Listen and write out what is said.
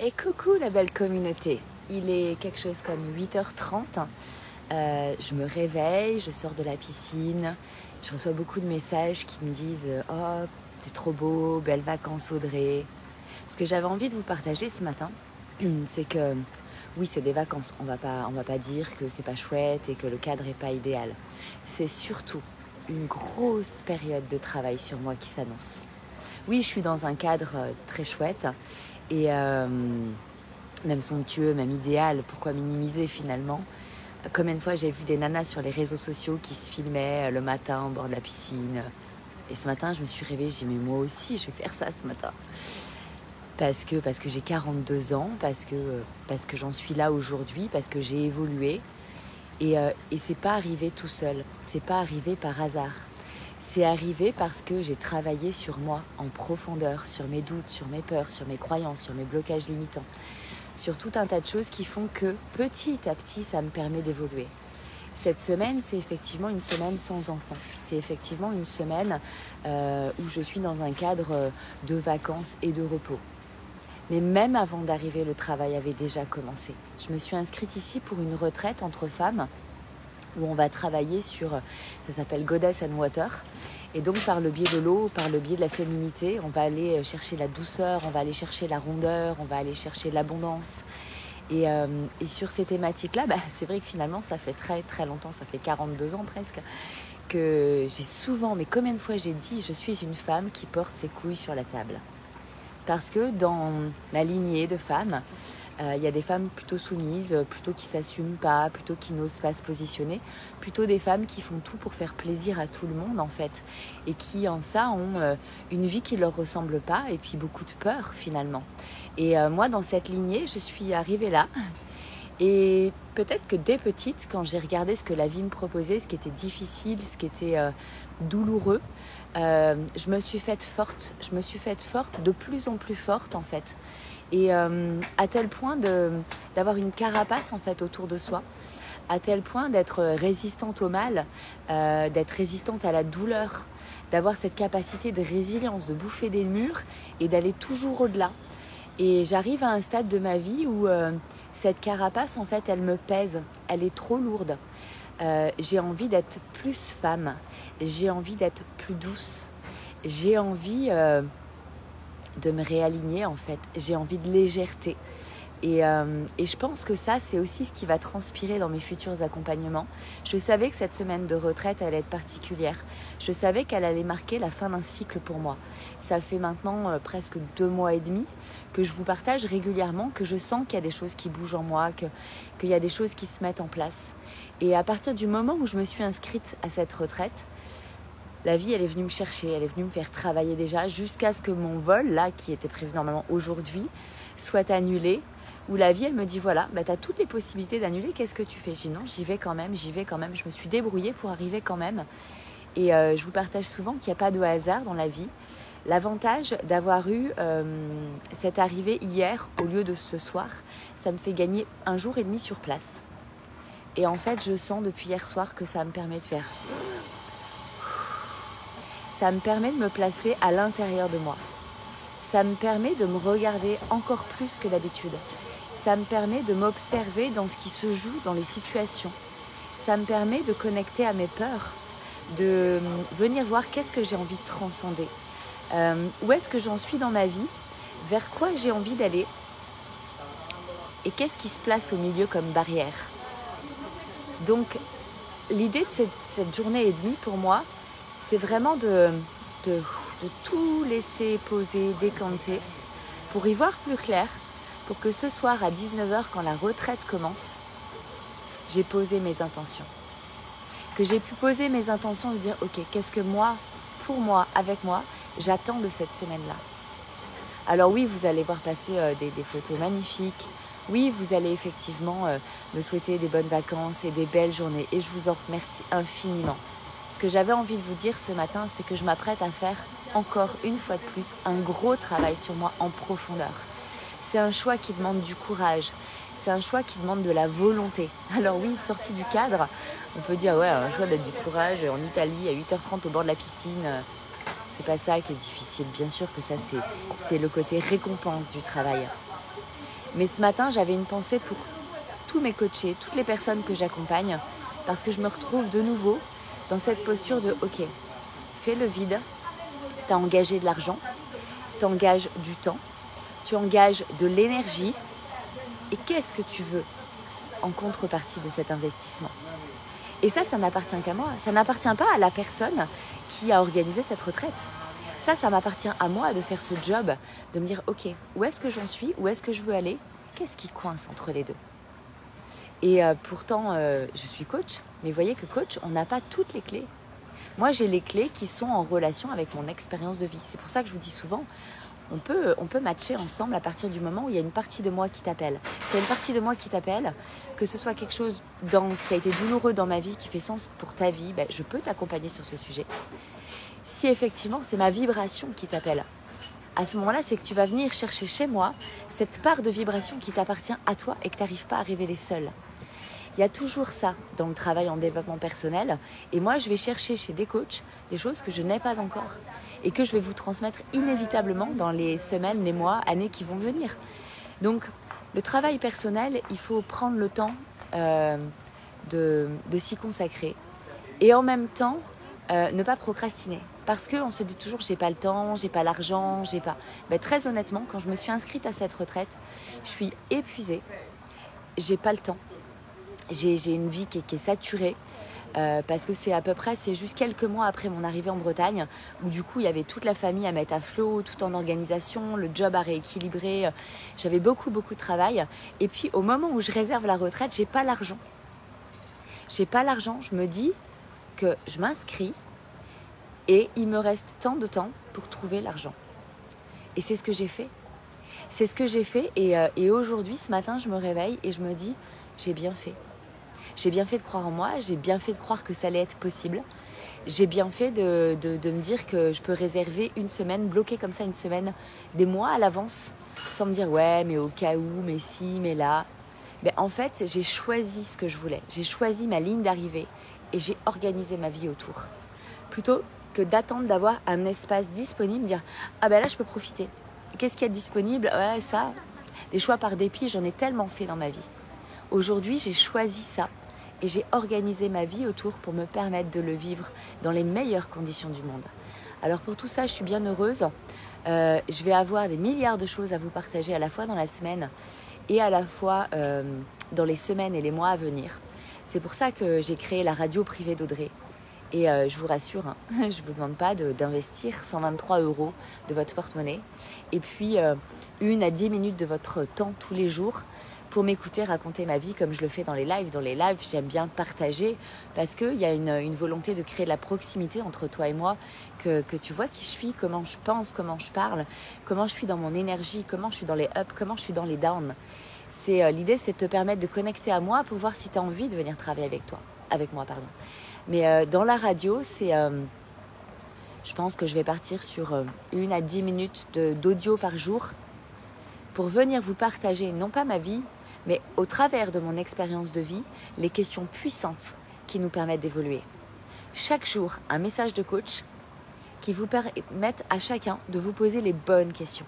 Et coucou la belle communauté, il est quelque chose comme 8h30, je me réveille, je sors de la piscine, je reçois beaucoup de messages qui me disent « Oh, t'es trop beau, belles vacances Audrey ». Ce que j'avais envie de vous partager ce matin, c'est que oui, c'est des vacances, on va pas dire que c'est pas chouette et que le cadre est pas idéal. C'est surtout une grosse période de travail sur moi qui s'annonce. Oui, je suis dans un cadre très chouette et même somptueux, même idéal, pourquoi minimiser finalement? Combien de fois j'ai vu des nanas sur les réseaux sociaux qui se filmaient le matin au bord de la piscine. Et ce matin, je me suis réveillée, j'ai dit mais moi aussi, je vais faire ça ce matin. Parce que j'ai 42 ans, parce que j'en suis là aujourd'hui, parce que j'ai évolué. Et c'est pas arrivé tout seul, c'est pas arrivé par hasard. C'est arrivé parce que j'ai travaillé sur moi en profondeur, sur mes doutes, sur mes peurs, sur mes croyances, sur mes blocages limitants, sur tout un tas de choses qui font que petit à petit, ça me permet d'évoluer. Cette semaine, c'est effectivement une semaine sans enfant. C'est effectivement une semaine où je suis dans un cadre de vacances et de repos. Mais même avant d'arriver, le travail avait déjà commencé. Je me suis inscrite ici pour une retraite entre femmes où on va travailler sur, ça s'appelle Goddess and Water. Et donc par le biais de l'eau, par le biais de la féminité, on va aller chercher la douceur, on va aller chercher la rondeur, on va aller chercher l'abondance. Et sur ces thématiques-là, c'est vrai que finalement, ça fait très très longtemps, ça fait 42 ans presque, que j'ai souvent, mais combien de fois j'ai dit, je suis une femme qui porte ses couilles sur la table. Parce que dans ma lignée de femmes, il y a des femmes plutôt soumises, plutôt qui ne s'assument pas, plutôt qui n'osent pas se positionner, plutôt des femmes qui font tout pour faire plaisir à tout le monde en fait, et qui en ça ont une vie qui ne leur ressemble pas et puis beaucoup de peur finalement. Et moi dans cette lignée, je suis arrivée là. Et peut-être que dès petite, quand j'ai regardé ce que la vie me proposait, ce qui était difficile, ce qui était douloureux, je me suis faite forte, de plus en plus forte en fait. Et à tel point d'avoir une carapace en fait autour de soi, à tel point d'être résistante au mal, d'être résistante à la douleur, d'avoir cette capacité de résilience, de bouffer des murs et d'aller toujours au-delà. Et j'arrive à un stade de ma vie où cette carapace en fait elle me pèse, elle est trop lourde. J'ai envie d'être plus femme, j'ai envie d'être plus douce, j'ai envie de me réaligner en fait, j'ai envie de légèreté. Et je pense que ça, c'est aussi ce qui va transpirer dans mes futurs accompagnements. Je savais que cette semaine de retraite allait être particulière. Je savais qu'elle allait marquer la fin d'un cycle pour moi. Ça fait maintenant presque 2 mois et demi que je vous partage régulièrement, que je sens qu'il y a des choses qui bougent en moi, qu'il y a des choses qui se mettent en place. Et à partir du moment où je me suis inscrite à cette retraite, la vie, elle est venue me chercher, elle est venue me faire travailler déjà jusqu'à ce que mon vol, là, qui était prévu normalement aujourd'hui, soit annulé. Où la vie, elle me dit, voilà, tu as toutes les possibilités d'annuler, qu'est-ce que tu fais? Je dis non, j'y vais quand même, je me suis débrouillée pour arriver quand même. Et je vous partage souvent qu'il n'y a pas de hasard dans la vie. L'avantage d'avoir eu cette arrivée hier au lieu de ce soir, ça me fait gagner 1 jour et demi sur place. Et en fait, je sens depuis hier soir que ça me permet de faire... Ça me permet de me placer à l'intérieur de moi. Ça me permet de me regarder encore plus que d'habitude. Ça me permet de m'observer dans ce qui se joue dans les situations. Ça me permet de connecter à mes peurs, de venir voir qu'est-ce que j'ai envie de transcender. Où est-ce que j'en suis dans ma vie? Vers quoi j'ai envie d'aller? Et qu'est-ce qui se place au milieu comme barrière? Donc, l'idée de cette journée et demie pour moi, c'est vraiment de tout laisser poser, décanter, pour y voir plus clair, pour que ce soir à 19h, quand la retraite commence, j'ai posé mes intentions. Que j'ai pu poser mes intentions de dire, ok, qu'est-ce que moi, pour moi, avec moi, j'attends de cette semaine-là. Alors oui, vous allez voir passer des photos magnifiques. Oui, vous allez effectivement me souhaiter des bonnes vacances et des belles journées. Et je vous en remercie infiniment. Ce que j'avais envie de vous dire ce matin, c'est que je m'apprête à faire encore une fois de plus un gros travail sur moi en profondeur. C'est un choix qui demande du courage, c'est un choix qui demande de la volonté. Alors oui, sorti du cadre, on peut dire ouais, un choix d'être du courage en Italie à 8h30 au bord de la piscine, c'est pas ça qui est difficile. Bien sûr que ça c'est le côté récompense du travail. Mais ce matin, j'avais une pensée pour tous mes coachés, toutes les personnes que j'accompagne, parce que je me retrouve de nouveau dans cette posture de ok, fais le vide, tu as engagé de l'argent, tu engages du temps, tu engages de l'énergie, et qu'est-ce que tu veux en contrepartie de cet investissement? Et ça n'appartient qu'à moi, ça n'appartient pas à la personne qui a organisé cette retraite. Ça m'appartient à moi de faire ce job, de me dire ok, où est-ce que j'en suis, où est-ce que je veux aller, qu'est-ce qui coince entre les deux? Et pourtant, je suis coach, mais vous voyez que coach, on n'a pas toutes les clés. Moi, j'ai les clés qui sont en relation avec mon expérience de vie. C'est pour ça que je vous dis souvent, on peut matcher ensemble à partir du moment où il y a une partie de moi qui t'appelle. S'il y a une partie de moi qui t'appelle, que ce soit quelque chose qui a été douloureux dans ma vie, qui fait sens pour ta vie, ben, je peux t'accompagner sur ce sujet. Si effectivement, c'est ma vibration qui t'appelle, à ce moment-là, c'est que tu vas venir chercher chez moi cette part de vibration qui t'appartient à toi et que tu n'arrives pas à révéler seule. Il y a toujours ça dans le travail en développement personnel. Et moi, je vais chercher chez des coachs des choses que je n'ai pas encore et que je vais vous transmettre inévitablement dans les semaines, les mois, années qui vont venir. Donc, le travail personnel, il faut prendre le temps de s'y consacrer. Et en même temps, ne pas procrastiner. Parce qu'on se dit toujours, j'ai pas le temps, j'ai pas l'argent, j'ai pas... Ben, très honnêtement, quand je me suis inscrite à cette retraite, je suis épuisée, j'ai pas le temps. J'ai une vie qui est saturée parce que c'est juste quelques mois après mon arrivée en Bretagne où du coup il y avait toute la famille à mettre à flot, tout en organisation, le job à rééquilibrer, j'avais beaucoup de travail et puis au moment où je réserve la retraite, j'ai pas l'argent. J'ai pas l'argent, je me dis que je m'inscris et il me reste tant de temps pour trouver l'argent. Et c'est ce que j'ai fait. C'est ce que j'ai fait et aujourd'hui, ce matin, je me réveille et je me dis, j'ai bien fait. J'ai bien fait de croire en moi, j'ai bien fait de croire que ça allait être possible. J'ai bien fait de me dire que je peux réserver une semaine, bloquer comme ça une semaine, des mois à l'avance, sans me dire ouais, mais au cas où, mais si, mais là. Mais en fait, j'ai choisi ce que je voulais. J'ai choisi ma ligne d'arrivée et j'ai organisé ma vie autour. Plutôt que d'attendre d'avoir un espace disponible, dire ah ben là je peux profiter. Qu'est-ce qu'il y a de disponible? Ouais, ça, des choix par dépit, j'en ai tellement fait dans ma vie. Aujourd'hui, j'ai choisi ça. Et j'ai organisé ma vie autour pour me permettre de le vivre dans les meilleures conditions du monde. Alors pour tout ça, je suis bien heureuse. Je vais avoir des milliards de choses à vous partager à la fois dans la semaine et à la fois dans les semaines et les mois à venir. C'est pour ça que j'ai créé la radio privée d'Audrey. Et je vous rassure, hein, je ne vous demande pas d'investir 123 € de votre porte-monnaie et puis 1 à 10 minutes de votre temps tous les jours pour m'écouter raconter ma vie comme je le fais dans les lives. Dans les lives, j'aime bien partager parce qu'il y a une volonté de créer de la proximité entre toi et moi, que tu vois qui je suis, comment je pense, comment je parle, comment je suis dans mon énergie, comment je suis dans les ups, comment je suis dans les downs. L'idée, c'est de te permettre de connecter à moi pour voir si tu as envie de venir travailler avec moi. Mais dans la radio, je pense que je vais partir sur 1 à 10 minutes d'audio par jour pour venir vous partager, non pas ma vie, mais au travers de mon expérience de vie, les questions puissantes qui nous permettent d'évoluer. Chaque jour, un message de coach qui vous permettent à chacun de vous poser les bonnes questions.